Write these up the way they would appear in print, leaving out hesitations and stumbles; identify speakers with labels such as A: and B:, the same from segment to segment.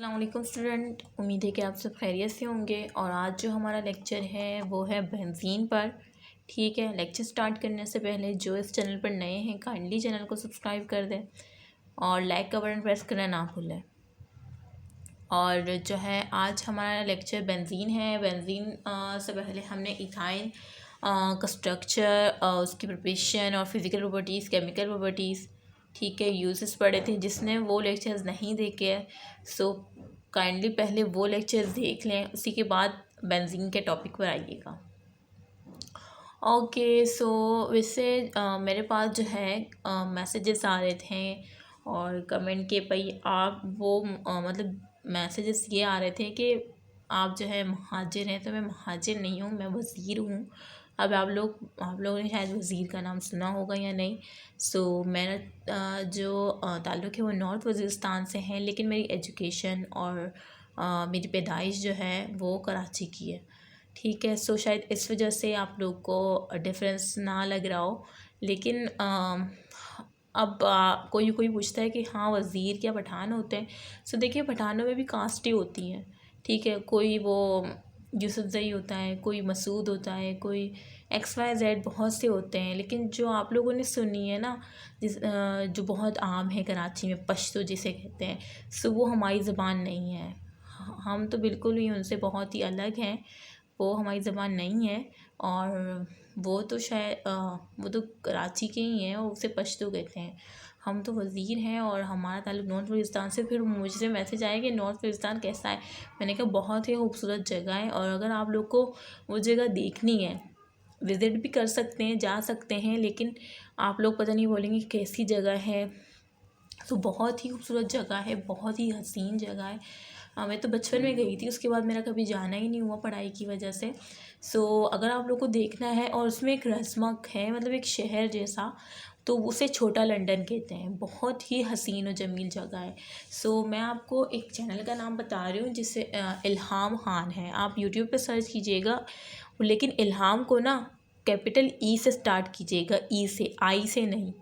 A: अस्सलाम वालेकुम स्टूडेंट, उम्मीद है कि आप सब खैरियत से होंगे। और आज जो हमारा लेक्चर है वो है बेंजीन पर। ठीक है, लेक्चर स्टार्ट करने से पहले जो इस चैनल पर नए हैं काइंडली चैनल को सब्सक्राइब कर दें और लाइक का बटन प्रेस करना ना भूलें। और जो है आज हमारा लेक्चर बेंजीन है। बेंजीन से पहले हमने इथाइन का स्ट्रक्चर, उसकी प्रिपरेशन और फिज़िकल प्रॉपर्टीज़, केमिकल प्रॉपर्टीज़, ठीक है, यूजेस पढ़े थे। जिसने वो लेक्चर्स नहीं देखे हैं सो काइंडली पहले वो लेक्चर्स देख लें, उसी के बाद बेंजीन के टॉपिक पर आइएगा। ओके, सो वैसे मेरे पास जो है मैसेजेस आ रहे थे और कमेंट के भाई आप वो मतलब मैसेजेस ये आ रहे थे कि आप जो है महाजिर हैं। तो मैं महाजिर नहीं हूँ, मैं वज़ीर हूँ। अब आप लोगों ने शायद वज़ीर का नाम सुना होगा या नहीं। सो मेरा जो ताल्लुक़ है वो नॉर्थ वज़ीरिस्तान से है, लेकिन मेरी एजुकेशन और मेरी पैदाइश जो है वो कराची की है। ठीक है, सो शायद इस वजह से आप लोग को डिफरेंस ना लग रहा हो। लेकिन अब कोई पूछता है कि हाँ वज़ीर क्या पठान होते हैं। सो देखिए, पठानों में भी कास्टें होती हैं। ठीक है, कोई वो यूसुफजई होता है, कोई मसूद होता है, कोई XYZ बहुत से होते हैं। लेकिन जो आप लोगों ने सुनी है ना, जो बहुत आम है कराची में, पश्तो जिसे कहते हैं, सो वो हमारी ज़बान नहीं है। हम तो बिल्कुल ही उनसे बहुत ही अलग हैं, वो हमारी ज़बान नहीं है। और वो तो शायद वो तो कराची के ही हैं और उसे पश्तो कहते हैं। हम तो वज़ीर हैं और हमारा ताल्लुक़ नॉर्थ वज़ीरिस्तान से। फिर मुझसे मैसेज आया कि नॉर्थ वज़ीरिस्तान कैसा है। मैंने कहा बहुत ही खूबसूरत जगह है, और अगर आप लोग को वो जगह देखनी है विज़िट भी कर सकते हैं, जा सकते हैं। लेकिन आप लोग पता नहीं बोलेंगे कैसी जगह है। तो बहुत ही खूबसूरत जगह है, बहुत ही हसीन जगह है। मैं तो बचपन में गई थी, उसके बाद मेरा कभी जाना ही नहीं हुआ पढ़ाई की वजह से। सो अगर आप लोग को देखना है, और उसमें एक रस्मक है, मतलब एक शहर जैसा, तो उसे छोटा लंदन कहते हैं। बहुत ही हसीन और जमील जगह है। सो मैं आपको एक चैनल का नाम बता रही हूँ जिसे इल्हाम खान है। आप यूट्यूब पे सर्च कीजिएगा, लेकिन इल्हाम को ना कैपिटल ई से स्टार्ट कीजिएगा, ई से, आई से नहीं।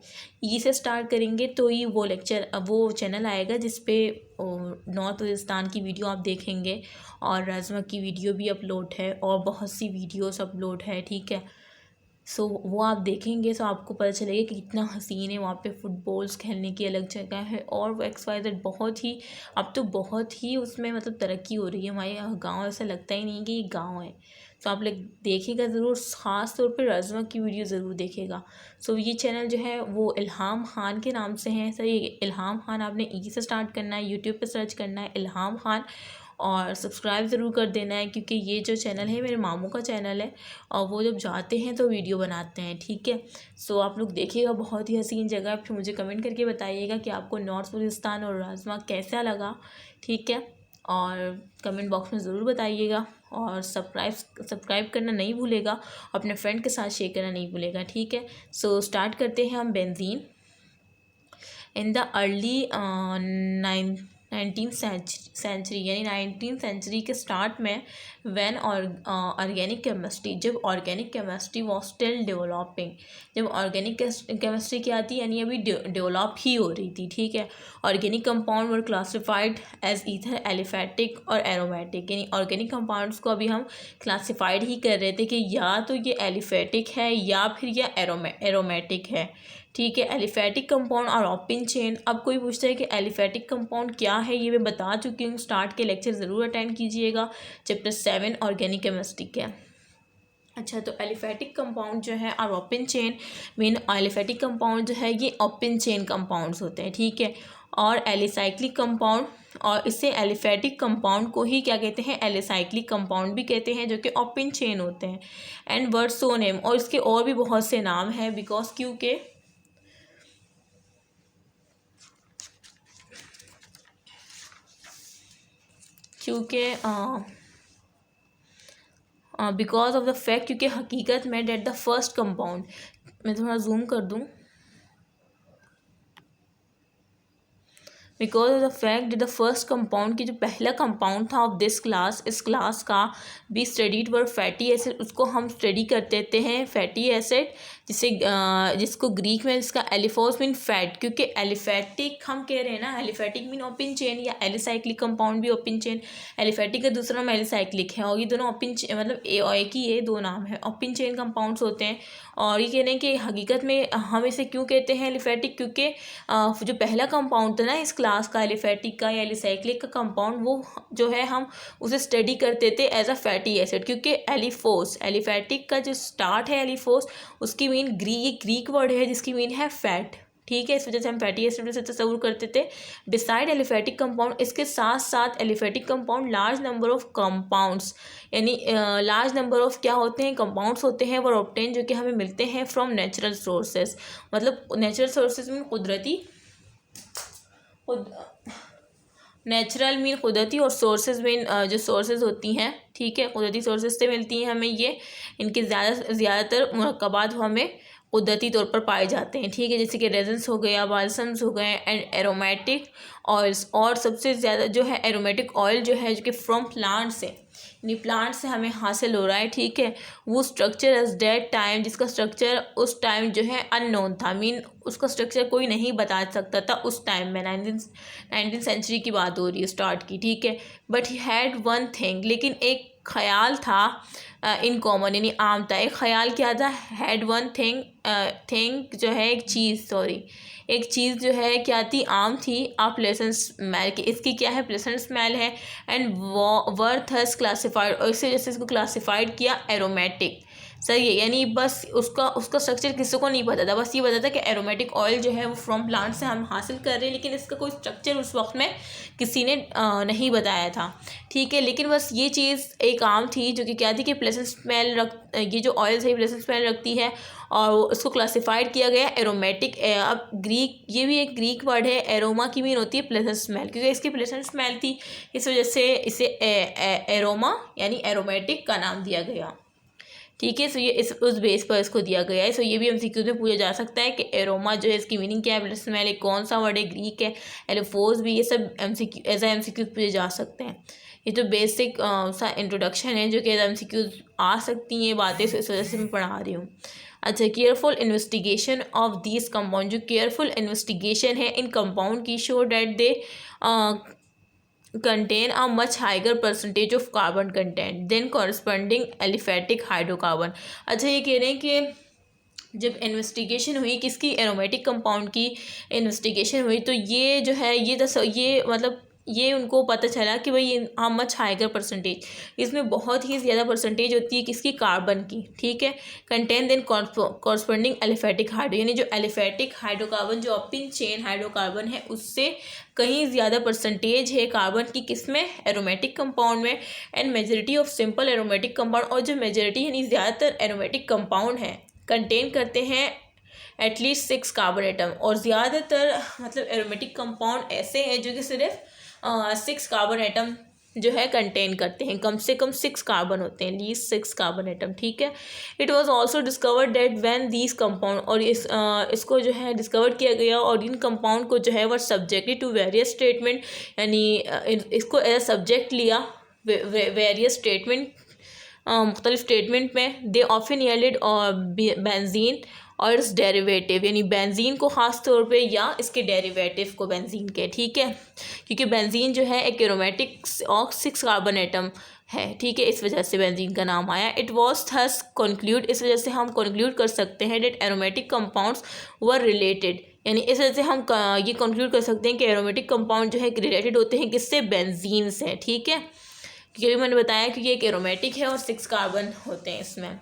A: ई से स्टार्ट करेंगे तो ही वो चैनल आएगा जिस पे नॉर्थ वज़ीरिस्तान की वीडियो आप देखेंगे, और रज़मा की वीडियो भी अपलोड है, और बहुत सी वीडियोस अपलोड है। ठीक है, सो वो आप देखेंगे तो आपको पता चलेगा कि कितना हसीन है। वहाँ पे फुटबॉल्स खेलने की अलग जगह है, और वो XYZ बहुत ही, अब तो बहुत ही उसमें मतलब तरक्की हो रही है। हमारे यहाँ गाँव ऐसा लगता ही नहीं कि ये गाँव है। तो आप लोग देखिएगा ज़रूर, ख़ास तौर पे रज़मा की वीडियो ज़रूर देखिएगा। सो ये चैनल जो है वो इल्हाम खान के नाम से है। सर, ये इल्हाम खान आपने ई से स्टार्ट करना है, यूट्यूब पे सर्च करना है इल्हाम खान, और सब्सक्राइब ज़रूर कर देना है, क्योंकि ये जो चैनल है मेरे मामू का चैनल है, और वो जब जाते हैं तो वीडियो बनाते हैं। ठीक है, सो आप लोग देखिएगा, बहुत ही हसीन जगह है। फिर मुझे कमेंट करके बताइएगा कि आपको नॉर्थ वज़ीरिस्तान और रज़मा कैसा लगा। ठीक है, और कमेंट बॉक्स में ज़रूर बताइएगा, और सब्सक्राइब करना नहीं भूलेगा, अपने फ्रेंड के साथ शेयर करना नहीं भूलेगा। ठीक है, सो स्टार्ट करते हैं हम benzene. In the early 19th century, यानी 19th सेंचुरी के स्टार्ट में, व्हेन ऑर्गेनिक केमिस्ट्री, जब organic chemistry was still developing, जब ऑर्गेनिक केमिस्ट्री क्या थी, यानी अभी डेवलप ही हो रही थी। ठीक है, ऑर्गेनिक कंपाउंड वर क्लासिफाइड एज ईथर, एलिफेटिक और एरोमेटिक, यानी ऑर्गेनिक कंपाउंड्स को अभी हम क्लासिफाइड ही कर रहे थे कि या तो ये एलिफेटिक है या फिर यह एरोमेटिक है। ठीक है, एलिफेटिक कंपाउंड और ओपन चेन। अब कोई पूछता है कि एलिफेटिक कंपाउंड क्या है, ये मैं बता चुकी हूँ। स्टार्ट के लेक्चर ज़रूर अटेंड कीजिएगा, चैप्टर 7 ऑर्गेनिक केमिस्ट्री के। अच्छा, तो एलिफेटिक कंपाउंड जो है और open chain, mean aliphatic compound जो है ये ओपन चेन कंपाउंड्स होते हैं। ठीक है, और एलिसाइक्लिक कंपाउंड, और इससे एलिफेटिक कंपाउंड को ही क्या कहते हैं, एलिसाइक्लिक कंपाउंड भी कहते हैं, जो कि ओपन चेन होते हैं। एंड वर्ड सो नेम, और इसके और भी बहुत से नाम हैं, बिकॉज क्योंकि बिकॉज ऑफ द फैक्ट, क्योंकि हकीकत में डेट द फर्स्ट कंपाउंड, मैं थोड़ा जूम कर दूँ, because of the fact the first compound की जो पहला कंपाउंड था ऑफ दिस क्लास, इस क्लास का भी स्टडीड वर फैटी एसिड, उसको हम स्टडी कर देते हैं फैटी एसिड, जिसको ग्रीक में इसका एलिफोस मीन फैट, क्योंकि एलिफेटिक हम कह रहे हैं ना, एलिफेटिक मीन ओपन चेन या एलिसाइक्लिक कंपाउंड भी ओपन चेन, एलिफेटिक का दूसरा नाम एलिसाइक्लिक है और ये दोनों ओपन मतलब एक ही है, दो नाम है, ओपन चेन कंपाउंड्स होते हैं। और ये कह रहे हैं कि हकीकत में हम इसे क्यों कहते हैं एलिफेटिक, क्योंकि जो पहला कंपाउंड था ना इस क्लास का एलिफेटिक का या एलिसाइक्लिक का कंपाउंड, वो जो है हम उसे स्टडी करते थे एज अ फैटी एसिड, क्योंकि एलिफोस एलिफेटिक का जो स्टार्ट है एलिफोस, उसकी मीन ग्रीक वर्ड है जिसकी मीन है फैट। ठीक है, इस वजह से हम फैटी एसिड से तस्वुर करते थे। बिसाइड एलिफेटिक कंपाउंड, इसके साथ साथ aliphatic compound large number of compounds, यानी लार्ज नंबर ऑफ क्या होते हैं, कंपाउंड्स होते हैं वो ऑब्टेन, जो कि हमें मिलते हैं फ्रॉम नेचुरल सोर्सेज। मतलब नेचुरल सोर्सेज में नेचुरल मीन कुदरती, और सोर्सेज मीन जो सोर्सेज होती हैं, ठीक है, कुदरती सोर्सेज से मिलती हैं हमें ये। इनके ज़्यादातर मुरक्कबात हमें कुदरती तौर पर पाए जाते हैं, ठीक है, जैसे कि रेजन्स हो गया, बाल्सम्स हो गए एंड एरोमेटिक ऑयल्स। और सबसे ज़्यादा जो है एरोमेटिक ऑयल जो है, जो कि फ्रॉम प्लांट से, यानी प्लांट से हमें हासिल हो रहा है, ठीक है। वो स्ट्रक्चर एज डेट टाइम, जिसका स्ट्रक्चर उस टाइम जो है अननोन था, मीन उसका स्ट्रक्चर कोई नहीं बता सकता था उस टाइम में। 19th सेंचुरी की बात हो रही है, स्टार्ट की, ठीक है। But he had one thing, लेकिन एक ख्याल था इन कॉमन, यानी आम था। एक ख्याल क्या था, हैड वन थिंग, थिंग जो है एक चीज़ जो है क्या थी, आम थी, आ प्लेसेंट स्मेल की, इसकी क्या है, प्लेसेंट स्मेल है। एंड वर्थ हस क्लासिफाइड, और इसे जैसे इसको क्लासिफाइड किया एरोमेटिक, सही है। यानी बस उसका स्ट्रक्चर किसी को नहीं पता था, बस ये पता था कि एरोमेटिक ऑयल जो है वो फ्रॉम प्लांट से हम हासिल कर रहे हैं, लेकिन इसका कोई स्ट्रक्चर उस वक्त में किसी ने नहीं बताया था, ठीक है। लेकिन बस ये चीज़ एक आम थी, जो कि क्या थी कि प्लेसेंट स्मेल ये जो ऑयल है प्लेसेंट स्मेल रखती है, और उसको क्लासिफाइड किया गया एरोमेटिक। अब ग्रीक, ये भी एक ग्रीक वर्ड है, एरोमा की मीन होती है प्लेसेंट स्मेल, क्योंकि इसकी प्लेसेंट स्मेल थी, इस वजह से इसे एरोमा यानी एरोमेटिक का नाम दिया गया, ठीक है। सो ये उस बेस पर इसको दिया गया है। सो ये भी एमसीक्यू में पूछा जा सकता है कि एरोमा जो है इसकी मीनिंग क्या है, स्मेल एक कौन सा वर्ड है, ग्रीक है, एलिफोस भी, ये सब एमसीक्यू एज एमसीक्यू पूछे जा सकते हैं। ये तो बेसिक सा इंट्रोडक्शन है, जो कि एज एमसीक्यू आ सकती हैं बातें, इस वजह से मैं पढ़ा रही हूँ। अच्छा, careful investigation of this compound, जो केयरफुल इन्वेस्टिगेशन है इन कंपाउंड की, show that they contain a much higher percentage of carbon content than corresponding aliphatic hydrocarbon। अच्छा, ये कह रहे हैं कि जब इन्वेस्टिगेशन हुई किसकी, एरोमेटिक कंपाउंड की इन्वेस्टिगेशन हुई, तो ये जो है ये मतलब ये उनको पता चला कि भाई हाँ मच हाइगर परसेंटेज, इसमें बहुत ही ज़्यादा परसेंटेज होती है किसकी, कार्बन की, ठीक है। Contain than corresponding aliphatic hydro, यानी जो एलिफेटिक हाइड्रोकार्बन जो ओपन चेन हाइड्रोकार्बन है उससे कहीं ज़्यादा परसेंटेज है कार्बन की, किसमें, एरोमेटिक कंपाउंड में। And majority of simple aromatic compound, और जो मेजॉरिटी यानी ज़्यादातर एरोमेटिक कंपाउंड हैं कंटेन करते हैं एटलीस्ट 6 कार्बन एटम, और ज़्यादातर मतलब एरोमेटिक कंपाउंड ऐसे हैं जो कि सिर्फ 6 कार्बन एटम जो है कंटेन करते हैं, कम से कम 6 कार्बन होते हैं, लीस्ट 6 कार्बन एटम, ठीक है। It was also discovered that when these compound, और इसको जो है डिस्कवर किया गया, और इन कंपाउंड को जो है वो सब्जेक्टेड टू वेरियस स्टेटमेंट, यानी इसको एज सब्जेक्ट लिया वेरियस स्टेटमेंट, मुख्तलिफ स्टेटमेंट में। दे ऑफन यील्डेड बेंजीन और इस डेरिवेटिव, यानी बेंजीन को ख़ास तौर पे या इसके डेरिवेटिव को बेंजीन के, ठीक है, क्योंकि बेंजीन जो है एक एरोमेटिक और 6 कार्बन एटम है, ठीक है, इस वजह से बेंजीन का नाम आया। इट वॉज थस कंक्लूड, इस वजह से हम कंक्लूड कर सकते हैं that aromatic compounds were related, यानी इस वजह से हम ये कंक्लूड कर सकते हैं कि एरोमेटिक कंपाउंड जो है रिलेटेड होते हैं किससे, बेंजीन से, ठीक है, क्योंकि अभी मैंने बताया कि ये एक एरोमेटिक है और 6 कार्बन होते हैं इसमें।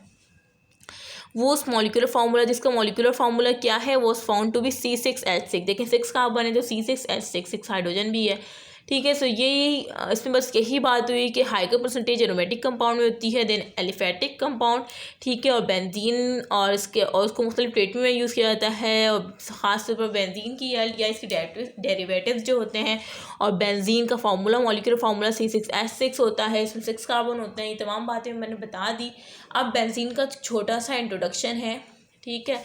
A: वो उस मॉलिक्यूलर फार्मूला, जिसका मॉलिक्यूलर फार्मूला क्या है, वो फाउंड टू बी C6H6। देखें 6 कार्बन है तो C6H6, 6 हाइड्रोजन भी है, ठीक है। सो यही इसमें बस यही बात हुई कि हाइगर परसेंटेज एरोमेटिक कंपाउंड में होती है देन एलिफेटिक कंपाउंड, ठीक है। और बेंजीन और उसको मुख्तलिफ ट्रीटमेंट में यूज़ किया जाता है, और ख़ास तौर पर बेंजीन की या इसके डेरिवेटिव्स जो होते हैं। और बेंजीन का फार्मूला, मॉलिक्यूलर फार्मूला C6H6 होता है, इसमें 6 कार्बन होते हैं। ये तमाम बातें मैंने बता दी। अब बेंजीन का छोटा सा इंट्रोडक्शन है, ठीक है।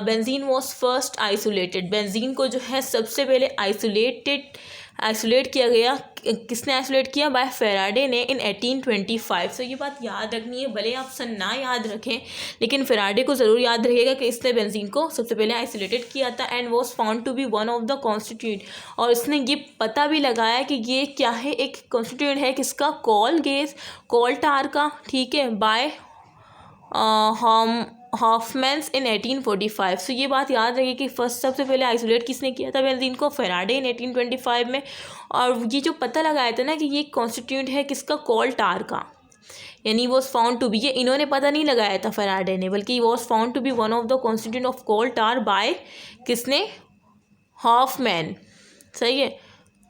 A: Benzene was first isolated, benzene को जो है सबसे पहले आइसोलेटेड आइसोलेट किया गया, किसने आइसोलेट किया? बाय फेराडे ने इन 1825। सो ये बात याद रखनी है, भले आप सन ना याद रखें लेकिन फेराडे को ज़रूर याद रखिएगा कि इसने बेंजीन को सबसे पहले आइसोलेटेड किया था and was found to be one of the constituent. और इसने ये पता भी लगाया कि ये क्या है, एक कॉन्स्टिट्यूएंट है किसका? कोल गैस, कोल टार का, ठीक है, बाय हॉफमैन्स इन 1845। सो ये बात याद रखिए कि फर्स्ट सबसे पहले आइसोलेट किसने किया था बेंजीन को? फेराडे इन 1825 में। और ये जो पता लगाया था ना कि ये कॉन्स्टिट्यूएंट है किसका? कोल टार का, यानी वॉज फाउंड टू बी, ये इन्होंने पता नहीं लगाया था फेराडे ने, बल्कि was found to be one of the constituent of coal tar by किसने? हॉफमैन। सही है,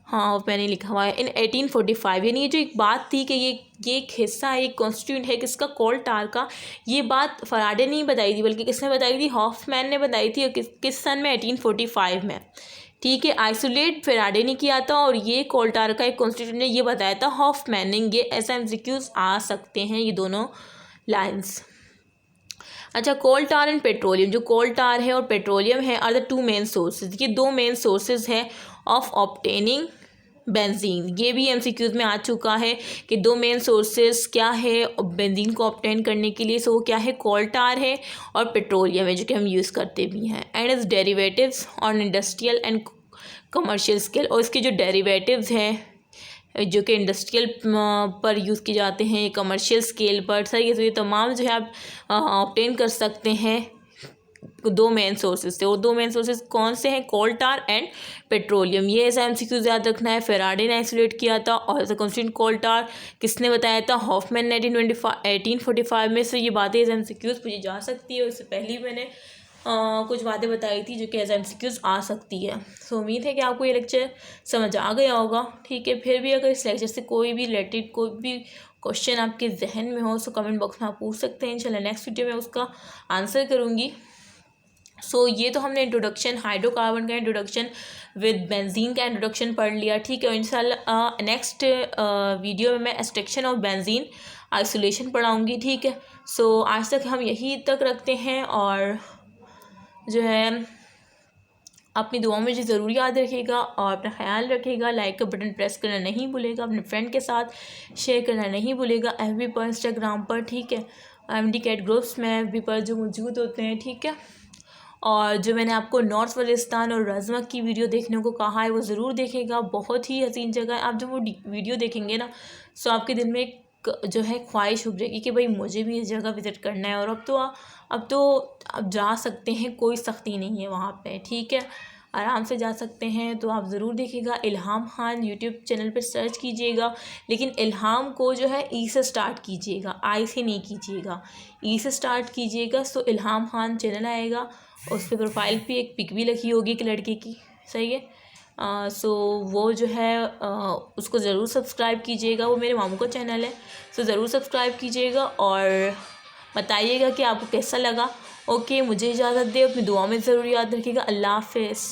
A: हाँ मैंने लिखा हुआ है इन 1845। यानी ये जो एक बात थी कि ये एक हिस्सा है, एक कॉन्स्टिट्यूएंट है किसका? कोल टार का, ये बात फराडे ने बताई थी बल्कि किसने बताई थी? हॉफमैन ने बताई थी। और किस सन में? 1845 में, ठीक है। आइसोलेट फेराडे ने किया था और ये कोल टार का एक कॉन्स्टिट्यूएंट ने ये बताया था हॉफमैन ने। ये ऐसा एमसीक्यूज आ सकते हैं ये दोनों लाइन्स। अच्छा, कोल टार एंड पेट्रोलियम, जो कोल टार है और पेट्रोलियम है आर द 2 मेन सोर्सेज, ये 2 मेन सोर्सेज हैं ऑफ ऑब्टेनिंग बेंजीन। ये भी एमसीक्यूज में आ चुका है कि 2 मेन सोर्सेज क्या है बेंजीन को ऑब्टेन करने के लिए। सो वो क्या है? कोल टार है और पेट्रोलियम है, जो कि हम यूज़ करते भी हैं। And is derivatives on industrial and commercial scale, और इसके जो डेरिवेटिव्स हैं जो कि इंडस्ट्रियल पर यूज़ किए जाते हैं, कमर्शियल स्केल पर, सही है। तो ये तमाम जो है आप ऑब्टेन कर सकते हैं 2 मेन सोर्सेज से। और 2 मेन सोर्सेज कौन से हैं? कोल टार एंड पेट्रोलियम। ये ऐसा एमसीक्यूज याद रखना है। फेराडे ने आइसोलेट किया था और ऐसा कॉन्स्टिट्यूएंट कोल टार किसने बताया था? हॉफमैन ने 1845 में। से ये बातें एज एमसीक्यूज पूछी जा सकती है। उससे पहले ही मैंने कुछ बातें बताई थी जो कि एज एमसीक्यूज आ सकती है। सो उम्मीद है कि आपको ये लेक्चर समझ आ गया होगा, ठीक है। फिर भी अगर इस लेक्चर से कोई भी रिलेटेड कोई भी क्वेश्चन आपके जहन में हो तो कमेंट बॉक्स में आप पूछ सकते हैं। इंशाल्लाह नेक्स्ट वीडियो में उसका आंसर करूँगी। सो ये तो हमने इंट्रोडक्शन, हाइड्रोकार्बन का इंट्रोडक्शन विद बेंजीन का इंट्रोडक्शन पढ़ लिया, ठीक है। और इंशाल्लाह नेक्स्ट वीडियो में मैं एक्सट्रैक्शन ऑफ बेंजीन आइसोलेशन पढ़ाऊँगी, ठीक है। सो आज तक हम यही तक रखते हैं और जो है अपनी दुआओं में जो ज़रूर याद रखिएगा और अपना ख्याल रखिएगा। लाइक का बटन प्रेस करना नहीं भूलेगा, अपने फ्रेंड के साथ शेयर करना नहीं भूलेगा, FB पर, इंस्टाग्राम पर, ठीक है। MD कैट ग्रुप्स में FB पर जो मौजूद होते हैं, ठीक है। और जो मैंने आपको नॉर्थ वलिस्तान और रज़मा की वीडियो देखने को कहा है वो ज़रूर देखेगा, बहुत ही हसीन जगह है। आप जब वो वीडियो देखेंगे ना तो आपके दिल में एक जो है ख्वाहिश उभरेगी कि भाई मुझे भी इस जगह विज़िट करना है। और अब तो आप जा सकते हैं, कोई सख्ती नहीं है वहाँ पे, ठीक है, आराम से जा सकते हैं। तो आप ज़रूर देखिएगा। इल्हाम खान यूट्यूब चैनल पर सर्च कीजिएगा, लेकिन इल्हाम को जो है ई से स्टार्ट कीजिएगा, आई से नहीं कीजिएगा, ई से स्टार्ट कीजिएगा। सो इल्हाम खान चैनल आएगा, उस पर प्रोफाइल पे एक पिक भी लगी होगी एक लड़के की, सही है। सो वो जो है उसको ज़रूर सब्सक्राइब कीजिएगा, वो मेरे मामू का चैनल है। सो ज़रूर सब्सक्राइब कीजिएगा और बताइएगा कि आपको कैसा लगा। ओके, मुझे इजाज़त दे, अपनी दुआ में ज़रूर याद रखिएगा। अल्लाह हाफ़िज़।